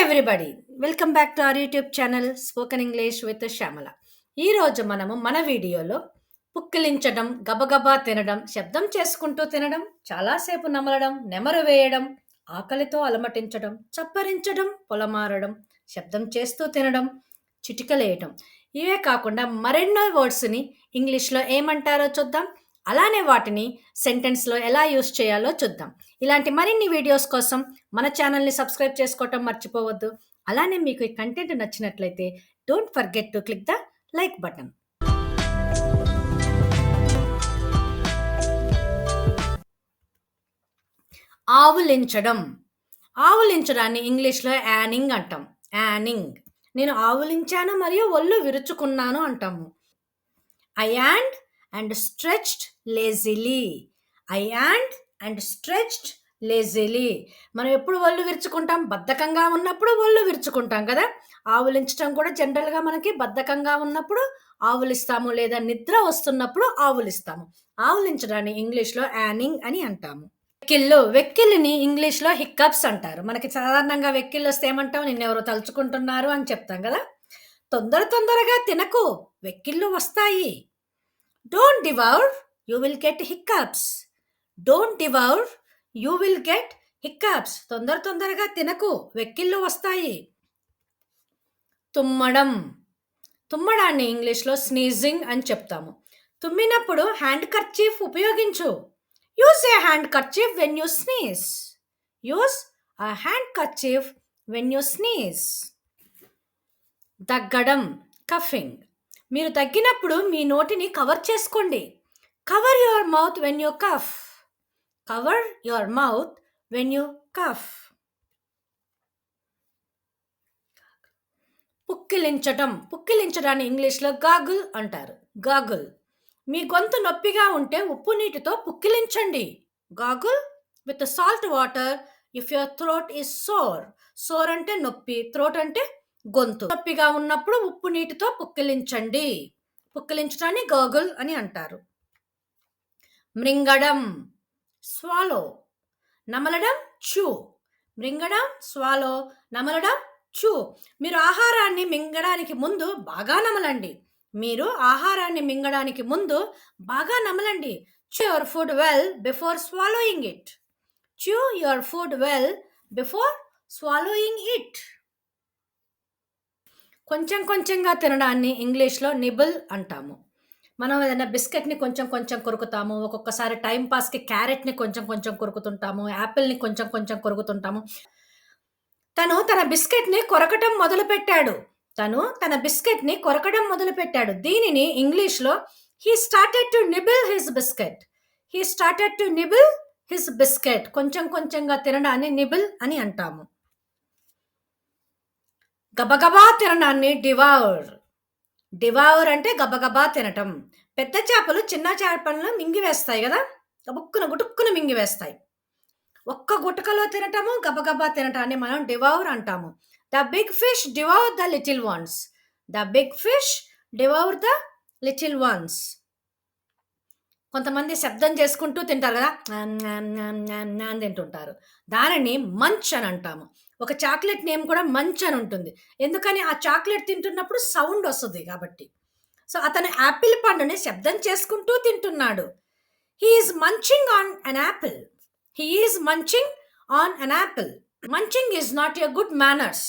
Everybody welcome back to our YouTube channel spoken English with Shyamala. ఈరోజు మనము మన వీడియోలో పుక్కిలించడం, గబగబా తినడం, శబ్దం చేసుకుంటూ తినడం, చాలాసేపు నమలడం, నెమరు వేయడం, ఆకలితో అలమటించడం, చప్పరించడం, పొలమారడం, శబ్దం చేస్తూ తినడం, చిటికలేయటం, ఇవే కాకుండా మరెన్నో వర్డ్స్ని ఇంగ్లీష్లో ఏమంటారో చూద్దాం. అలానే వాటిని సెంటెన్స్లో ఎలా యూస్ చేయాలో చూద్దాం. ఇలాంటి మరిన్ని వీడియోస్ కోసం మన ఛానల్ని సబ్స్క్రైబ్ చేసుకోవటం మర్చిపోవద్దు. అలానే మీకు ఈ కంటెంట్ నచ్చినట్లయితే don't forget to click the like button. ఆవులించడం. ఆవులించడాన్ని ఇంగ్లీష్లో యానింగ్ అంటాం. యానింగ్. నేను ఆవులించాను మరియు ఒళ్ళు విరుచుకున్నాను అంటాము. I yawned and stretched lazily. I yawned and stretched lazily. మనం ఎప్పుడు ఒళ్ళు విరుచుకుంటాం? బద్ధకంగా ఉన్నప్పుడు ఒళ్ళు విరుచుకుంటాం కదా. ఆవులించడం కూడా జనరల్గా మనకి బద్ధకంగా ఉన్నప్పుడు ఆవులిస్తాము, లేదా నిద్ర వస్తున్నప్పుడు ఆవులిస్తాము. ఆవులించడాన్ని ఇంగ్లీష్లో యానింగ్ అని అంటాము. వెక్కిళ్ళని ఇంగ్లీష్లో హిక్కప్స్ అంటారు. మనకి సాధారణంగా వెక్కిళ్ళు వస్తే ఏమంటాం? నిన్నెవరో తలుచుకుంటున్నారు అని చెప్తాం కదా. తొందరగా తినకు, వెక్కిళ్ళు వస్తాయి. Don't devour, you will get hiccups. Don't devour, you will get hiccups. తొందరగా తినకు, వెక్కిళ్ళు వస్తాయి. తుమ్మడం. తుమ్మడాన్ని ఇంగ్లీష్లో స్నీజింగ్ అని చెప్తాము. తుమ్మినప్పుడు హ్యాండ్ కర్చీఫ్ ఉపయోగించు. Use a handkerchief when you sneeze. యూజ్ a handkerchief when you sneeze. దగ్గడం, కఫింగ్. మీరు దగ్గినప్పుడు మీ నోటిని కవర్ చేసుకోండి. Cover your mouth when you cough. Cover your mouth when you cough. పుక్కిలించటం. పుక్కిలించడాన్ని ఇంగ్లీష్లో గాగుల్ అంటారు. గాగుల్. మీ గొంతు నొప్పిగా ఉంటే ఉప్పు నీటితో పుక్కిలించండి. Gargle with salt water if your throat is sore. Sore అంటే నొప్పి, థ్రోట్ అంటే గొంతు. నొప్పిగా ఉన్నప్పుడు ఉప్పు నీటితో పుక్కిలించండి. పుక్కిలించడాన్ని గాగుల్ అని అంటారు. మృంగడం, స్వాలో. నమలడం, చూ. మృంగడం, స్వాలో. నమలడం, చూ. మీరు ఆహారాన్ని మింగడానికి ముందు బాగా నమలండి. మీరు ఆహారాన్ని మింగడానికి ముందు బాగా నమలండి. Chew your food well before swallowing it. Chew your food well before swallowing it. కొంచెంగా తినడాన్ని ఇంగ్లీష్లో నిబుల్ అంటాము. మనం ఏదైనా బిస్కెట్ని కొంచెం కొరుకుతాము. ఒక్కొక్కసారి టైం పాస్కి క్యారెట్ని కొంచెం కొరుకుతుంటాము. యాపిల్ని కొంచెం కొరుకుతుంటాము. తను తన బిస్కెట్ని కొరకటం మొదలుపెట్టాడు. దీనిని ఇంగ్లీష్లో he started to nibble his biscuit. He started to nibble his biscuit. కొంచెంగా తినడాన్ని నిబుల్ అని అంటాము. గబగబా తినడాన్ని డివౌర్. డివౌర్ అంటే గబగబా తినటం. పెద్ద చేపలు చిన్న చేపలను మింగివేస్తాయి కదా, గుటుక్కున మింగివేస్తాయి. ఒక్క గుటకలో తినటము, గబగబా తినటాన్ని మనం డివౌర్ అంటాము. The big fish devour the little ones. The big fish devour the little ones. కొంతమంది శబ్దం చేసుకుంటూ తింటారు కదా, అని తింటుంటారు. దానిని మంచ్ అని అంటాము. ఒక చాక్లెట్ నేమ్ కూడా మంచ్ అని ఉంటుంది. ఎందుకని? ఆ చాక్లెట్ తింటున్నప్పుడు సౌండ్ వస్తుంది కాబట్టి. సో అతను యాపిల్ పండుని శబ్దం చేసుకుంటూ తింటున్నాడు. He is munching on an apple. He is munching on an apple. Munching is not a good manners.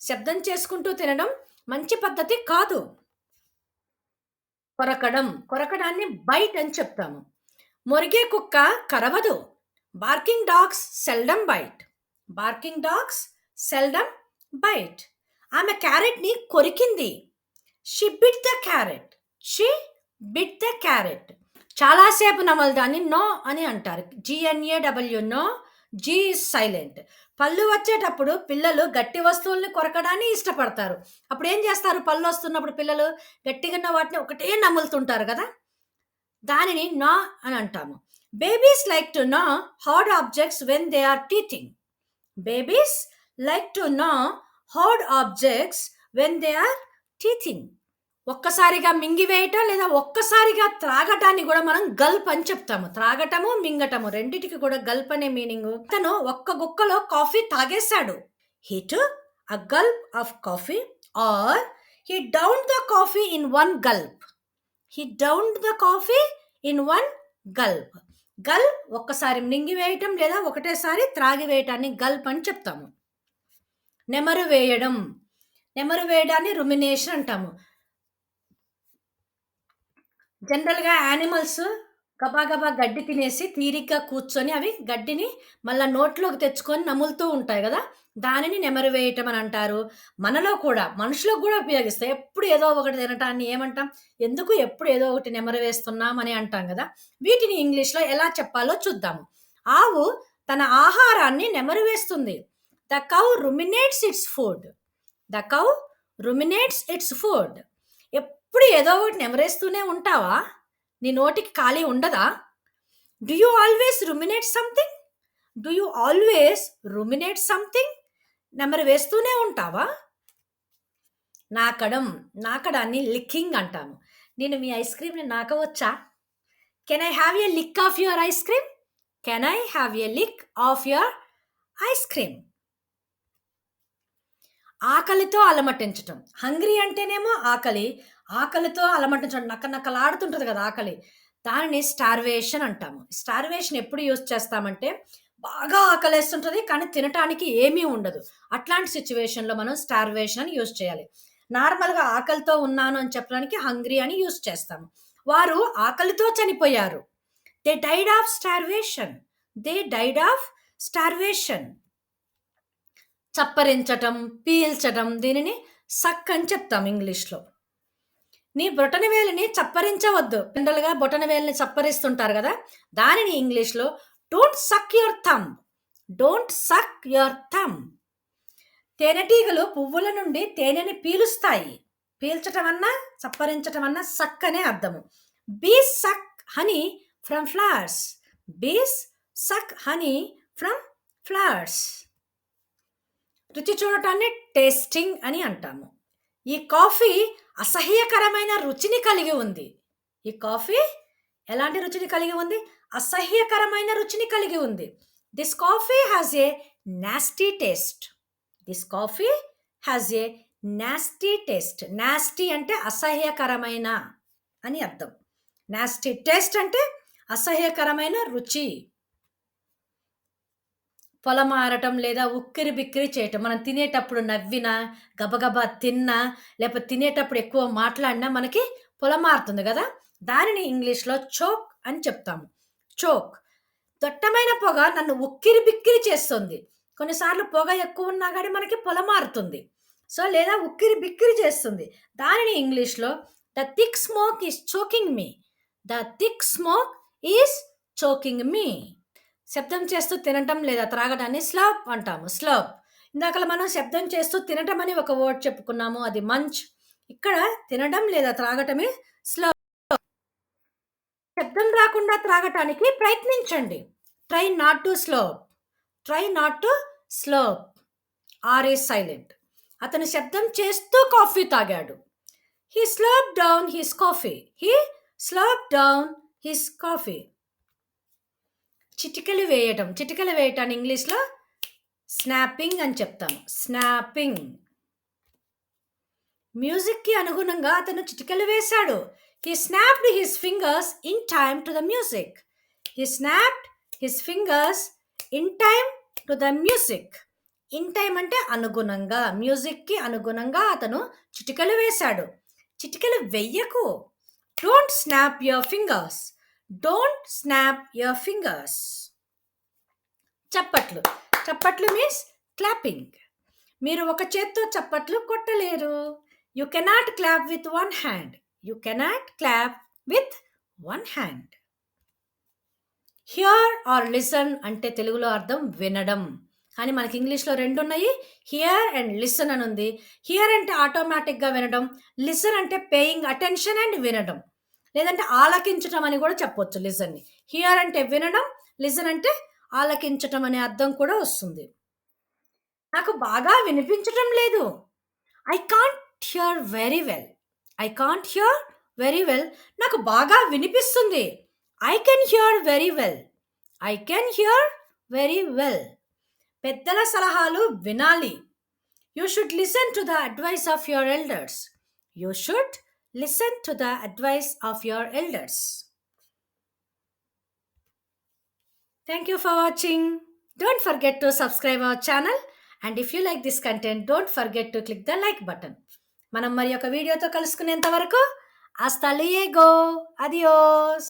శబ్దం చేసుకుంటూ తినడం మంచి పద్ధతి కాదు. కొరకడాన్ని బైట్ అని చెప్తాము. మొరిగే కుక్క కరవదు. Barking dogs seldom byte. Barking dogs seldom byte. ఆమె క్యారెట్ని కొరికింది. She bit the carrot. She bit the carrot. చాలాసేపు నమలదాన్ని నో అని అంటారు. GNAW, no. G is silent. పళ్ళు వచ్చేటప్పుడు పిల్లలు గట్టి వస్తువుల్ని కొరకడాన్ని ఇష్టపడతారు. అప్పుడు ఏం చేస్తారు? పళ్ళు వస్తున్నప్పుడు పిల్లలు గట్టిగా ఉన్న వాటిని ఒకటే నములుతుంటారు కదా, దానిని నా అని అంటాము. Babies like to gnaw hard objects when they are teething. Babies like to gnaw hard objects when they are teething. ఒక్కసారిగా మింగివేయటం లేదా ఒక్కసారిగా త్రాగటాన్ని కూడా మనం గల్ప్ అని చెప్తాము. త్రాగటము, మింగటము రెండిటికి కూడా గల్ప్ అనే మీనింగ్. తను ఒక్క గుక్కలో coffee తాగేశాడు. He took a gulp of coffee, or he downed the coffee in one gulp. He downed the coffee in one gulp. Gulf ఒక్కసారి మింగి వేయటం లేదా ఒకటేసారి త్రాగి వేయటాన్ని గల్ప్ అని చెప్తాము. నెమరు వేయడం, నెమరు వేయడాన్ని రుమినేషన్ అంటాము. జనరల్గా యానిమల్స్ గబా గడ్డి తినేసి తీరిగ్గా కూర్చొని అవి గడ్డిని మళ్ళీ నోట్లోకి తెచ్చుకొని నములుతూ ఉంటాయి కదా, దానిని నెమరు వేయటం అని అంటారు. మనలో కూడా మనుషులకు కూడా ఉపయోగిస్తాయి. ఎప్పుడు ఏదో ఒకటి తినటాన్ని ఏమంటాం, ఎందుకు ఎప్పుడు ఏదో ఒకటి నెమరు వేస్తున్నాం అని అంటాం కదా. వీటిని ఇంగ్లీష్లో ఎలా చెప్పాలో చూద్దాము. ఆవు తన ఆహారాన్ని నెమరు వేస్తుంది. The cow ruminates its food. The cow ruminates its food. ఎప్పుడు ఏదో ఒకటి నెమరేస్తూనే ఉంటావా? నీ నోటికి ఖాళీ ఉండదా? Do you always ruminate something? Do you always ruminate something? నెమరు వేస్తూనే ఉంటావా? నాకడం, నాకడాన్ని లిక్కింగ్ అంటాము. నేను మీ ఐస్ క్రీమ్ని నాకవచ్చా? Can I have a lick of your ice cream? Can I have a lick of your ice cream? ఆకలితో అలమటించటం. హంగ్రీ అంటేనేమో ఆకలి, ఆకలితో అలమటించడం, నక్కలాడుతుంటుంది కదా ఆకలి, దానిని స్టార్వేషన్ అంటాము. స్టార్వేషన్ ఎప్పుడు యూజ్ చేస్తామంటే బాగా ఆకలేస్తుంటుంది కానీ తినటానికి ఏమీ ఉండదు. అట్లాంటి సిచ్యువేషన్లో మనం స్టార్వేషన్ అని యూజ్ చేయాలి. నార్మల్గా ఆకలితో ఉన్నాను అని చెప్పడానికి హంగ్రీ అని యూజ్ చేస్తాము. వారు ఆకలితో చనిపోయారు. They died of starvation. They died of starvation. చప్పరించటం, పీల్చటం, దీనిని సక్ అని చెప్తాం ఇంగ్లీష్లో. నీ బొటన వేలిని చప్పరించవద్దు. జనరల్గా బొటన వేలిని చప్పరిస్తుంటారు కదా, దానిని ఇంగ్లీష్లో don't suck your thumb. Don't suck your thumb. తేనెటీగలు పువ్వుల నుండి తేనెని పీలుస్తాయి. పీల్చటం అన్నా చప్పరించటం అన్నా సక్ అనే అర్థము. బీస్ సక్ హనీ ఫ్రమ్ ఫ్లవర్స్. బీస్ సక్ హనీ ఫ్రమ్ ఫ్లవర్స్. రుచి చూడటాన్ని టేస్టింగ్ అని అంటాము. ఈ కాఫీ అసహ్యకరమైన రుచిని కలిగి ఉంది. ఈ కాఫీ ఎలాంటి రుచిని కలిగి ఉంది? అసహ్యకరమైన రుచిని కలిగి ఉంది. This coffee has a nasty taste. This coffee has a nasty taste. Nasty అంటే అసహ్యకరమైన అని అర్థం. నాస్టీ టేస్ట్ అంటే అసహ్యకరమైన రుచి. పొలమారటం లేదా ఉక్కిరి బిక్కిరి చేయటం. మనం తినేటప్పుడు నవ్వినా, గబగబా తిన్నా, లేకపోతే తినేటప్పుడు ఎక్కువ మాట్లాడినా మనకి పొలమారుతుంది కదా, దానిని ఇంగ్లీష్లో చోక్ అని చెప్తాము. చోక్. దట్టమైన పొగ నన్ను ఉక్కిరి బిక్కిరి చేస్తుంది. కొన్నిసార్లు పొగ ఎక్కువ ఉన్నా కానీ మనకి పొలమారుతుంది. సో లేదా ఉక్కిరి బిక్కిరి చేస్తుంది. దానిని ఇంగ్లీష్లో the thick smoke is choking me. The thick smoke is choking me. శబ్దం చేస్తూ తినటం లేదా త్రాగడాన్ని స్లర్ప్ అంటాము. స్లర్ప్. ఇందాక మనం శబ్దం చేస్తూ తినటం అని ఒక వర్డ్ చెప్పుకున్నాము, అది మంచ్. ఇక్కడ తినడం లేదా త్రాగటమే స్లర్ప్. శబ్దం రాకుండా త్రాగటానికి ప్రయత్నించండి. Try not to slurp. Try not to slurp. R is silent. అతను శబ్దం చేస్తూ కాఫీ తాగాడు. He slurp down his coffee. He slurp down his coffee. చిటికలు వేయటం. చిటికలు వేయటాన్ని ఇంగ్లీష్లో స్నాపింగ్ అని చెప్తాము. స్నాపింగ్. మ్యూజిక్కి అనుగుణంగా అతను చిటికలు వేశాడు. He snapped his fingers in time to the music. He snapped his fingers in time to the music. In time అంటే అనుగుణంగా, మ్యూజిక్కి అనుగుణంగా అతను చిటికలు వేశాడు. చిటికలు వెయ్యకు. Don't snap your fingers. Don't snap your fingers. చప్పట్లు. చప్పట్లు మీన్స్ క్లాపింగ్. మీరు ఒక చేత్తో చప్పట్లు కొట్టలేరు. You cannot clap with one hand. You cannot clap with one hand. Hear or listen అంటే తెలుగులో అర్థం వినడం, కానీ మనకి ఇంగ్లీష్లో రెండు ఉన్నాయి. హియర్ అండ్ లిసన్ అని ఉంది. హియర్ అంటే ఆటోమేటిక్గా వినడం, లిసన్ అంటే పేయింగ్ అటెన్షన్ అండ్ వినడం, లేదంటే ఆలకించటం అని కూడా చెప్పొచ్చు లిసన్ని. హియర్ అంటే వినడం, లిసన్ అంటే ఆలకించటం అనే అర్థం కూడా వస్తుంది. నాకు బాగా వినిపించటం లేదు. I can't hear very well. I can't hear very well. నాకు బాగా వినిపిస్తుంది. I can hear very well. I can hear very well. పెద్దల సలహాలు వినాలి. You should listen to the advice of your elders. You should listen to the advice of your elders. Thank you for watching. Don't forget to subscribe our channel. And if you like this content, don't forget to click the like button. మనం మరి ఒక వీడియోతో కలుసుకునేంత వరకు hasta luego. Adios.